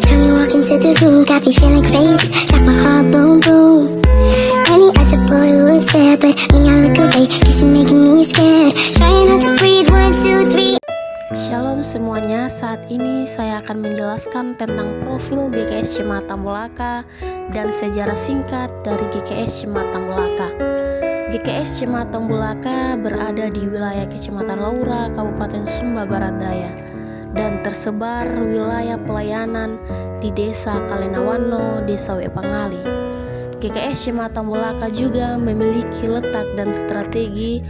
time you walk into the room, got me feeling crazy, like my heart boom boom. Any other boy would stare, but me I look away, cause you're making me scared. Trying not to breathe, 1, 2, 3. Shalom semuanya, saat ini saya akan menjelaskan tentang profil GKS Jemaat Tambulaka dan sejarah singkat dari GKS Jemaat Tambulaka. GKS Jemaat Tambulaka berada di wilayah Kecamatan Laura, Kabupaten Sumba Barat Daya, dan tersebar wilayah pelayanan di Desa Kalenawano, Desa Wepangali. GKS Jemaat Tambulaka juga memiliki letak dan strategi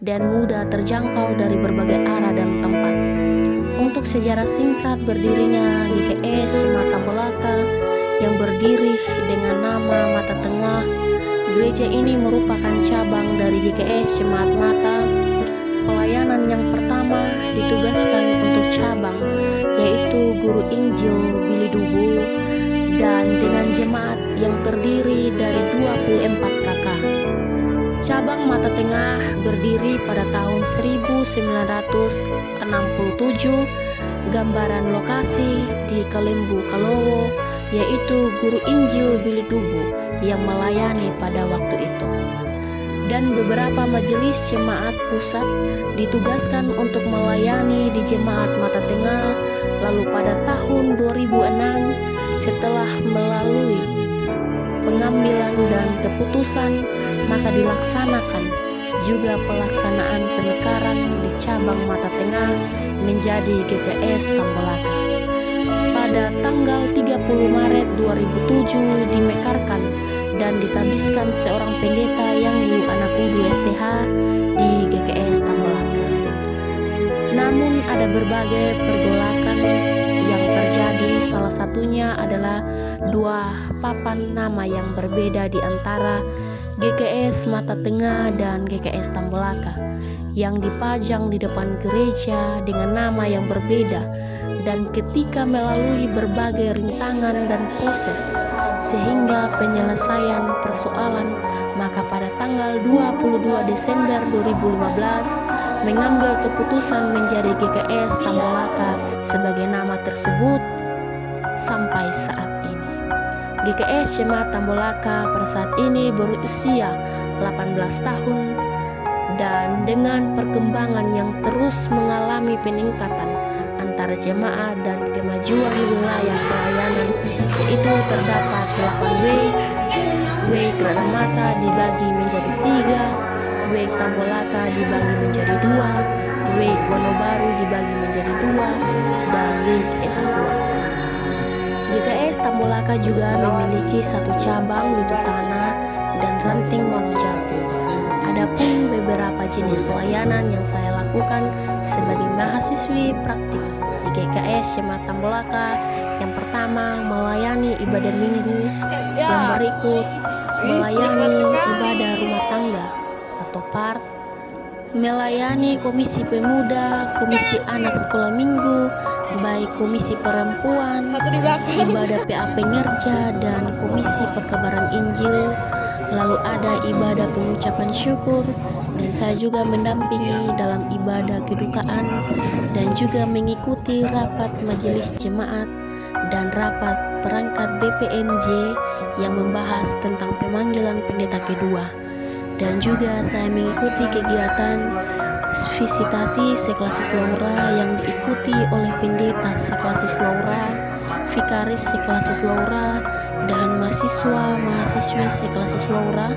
dan mudah terjangkau dari berbagai arah dan tempat. Untuk sejarah singkat berdirinya GKS Jemaat Tambulaka yang berdiri dengan nama Mata Tengah, gereja ini merupakan cabang dari GKS Jemaat Mata. Pelayanan yang pertama ditugaskan untuk cabang, yaitu Guru Injil Billy Dubu, dan dengan jemaat yang terdiri dari 24 kakak. Cabang Mata Tengah berdiri pada tahun 1967. Gambaran lokasi di Kalembu Kalowo, yaitu Guru Injil Billy Dubu yang melayani pada waktu itu. Dan beberapa majelis jemaat pusat ditugaskan untuk melayani di jemaat Mata Tengah. Lalu pada tahun 2006, setelah melalui pengambilan dan keputusan, maka dilaksanakan juga pelaksanaan pemekaran di cabang Mata Tengah menjadi GKS Tambulaka. Pada tanggal 30 Maret 2007 dimekarkan dan ditabiskan seorang pendeta yang anak kudu STH di GKS Tambulaka. Namun ada berbagai pergolakan yang terjadi, salah satunya adalah dua papan nama yang berbeda di antara GKS Mata Tengah dan GKS Tambulaka yang dipajang di depan gereja dengan nama yang berbeda, dan ketika melalui berbagai rintangan dan proses sehingga penyelesaian persoalan, maka pada tanggal 22 Desember 2015 mengambil keputusan menjadi GKS Tambulaka sebagai nama tersebut sampai saat ini. GKS Jemaat Tambulaka pada saat ini berusia 18 tahun dan dengan perkembangan yang terus mengalami peningkatan antara jemaat dan kemajuan wilayah pelayanan, yaitu terdapat 8 W Granada Mata dibagi menjadi 3, W Tambulaka dibagi menjadi 2, W Wonobaru dibagi menjadi 2, dan W Etapua. GKS Tambulaka juga memiliki satu cabang di Tutana dan Ranting Wonojati. Adapun beberapa jenis pelayanan yang saya lakukan sebagai mahasiswi praktik di GKS Jemaat Tambulaka, yang pertama melayani ibadah minggu, yang berikut melayani ibadah rumah tangga atau PART, melayani komisi pemuda, komisi anak sekolah minggu, baik komisi perempuan, ibadah PA Pengerja, dan komisi perkabaran Injil. Lalu ada ibadah pengucapan syukur, dan saya juga mendampingi dalam ibadah kedukaan dan juga mengikuti rapat majelis jemaat dan rapat perangkat BPMJ yang membahas tentang pemanggilan pendeta kedua. Dan juga saya mengikuti kegiatan visitasi Seklasis Laura yang diikuti oleh pendeta Seklasis Laura, vikaris Seklasis Laura, dan mahasiswa-mahasiswi Seklasis Laura,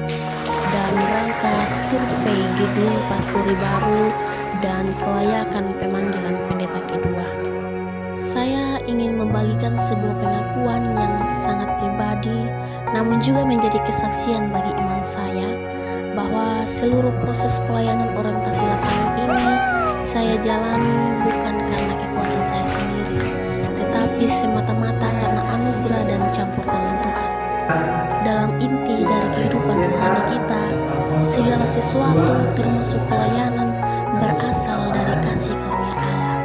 dan rangka survei gedung pastori baru dan kelayakan pemanggilan pendeta kedua. Saya ingin membagikan sebuah pengakuan yang sangat pribadi, namun juga menjadi kesaksian bagi iman saya, bahwa seluruh proses pelayanan orientasi lapangan ini saya jalani bukan karena kekuatan saya sendiri, tetapi semata-mata karena anugerah dan campur tangan Tuhan. Dalam inti dari kehidupan rohani kita, segala sesuatu termasuk pelayanan berasal dari kasih karunia Allah.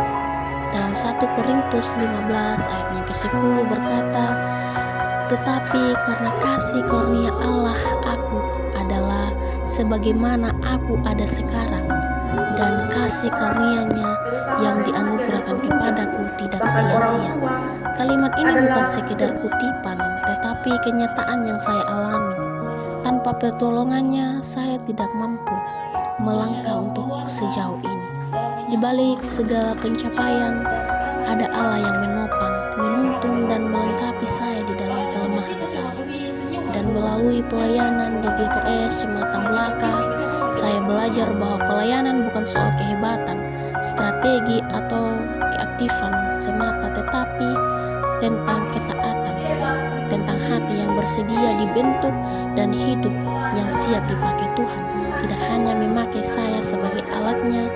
Dalam 1 Korintus 15 ayat yang ke-10 berkata, "Tetapi karena kasih karunia Allah aku adalah sebagaimana aku ada sekarang, dan kasih karunia-Nya yang dianugerahkan kepadaku tidak sia-sia." Kalimat ini bukan sekedar kutipan, tetapi kenyataan yang saya alami. Tanpa pertolongannya, saya tidak mampu melangkah untuk sejauh ini. Di balik segala pencapaian, ada Allah yang menopang, menuntun, dan melengkapi saya di dalam kelemahan saya. Dan melalui pelayanan di GKS Cemata Melaka, saya belajar bahwa pelayanan bukan soal kehebatan, strategi, atau keaktifan semata, tetapi tentang ketaatan, tentang hati yang bersedia dibentuk dan hidup yang siap dipakai Tuhan. Tidak hanya memakai saya sebagai alatnya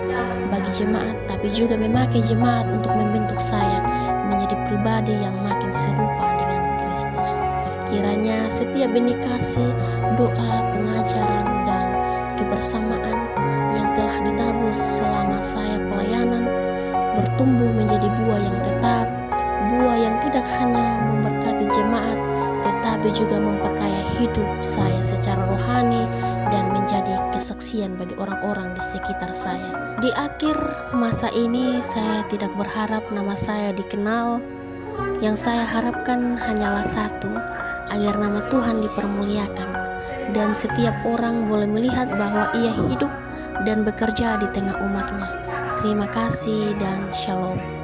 bagi jemaat, tapi juga memakai jemaat untuk membentuk saya menjadi pribadi yang makin serupa dengan Kristus. Kiranya setiap benih kasih, doa, pengajaran, dan kebersamaan yang telah ditabur selama saya pelayanan bertumbuh menjadi buah yang tetap, buah yang tidak hanya memberkati jemaat, tetapi juga memperkaya hidup saya secara rohani dan menjadi kesaksian bagi orang-orang di sekitar saya. Di akhir masa ini, saya tidak berharap nama saya dikenal. Yang saya harapkan hanyalah satu, agar nama Tuhan dipermuliakan, dan setiap orang boleh melihat bahwa Ia hidup dan bekerja di tengah umatnya. Terima kasih dan shalom.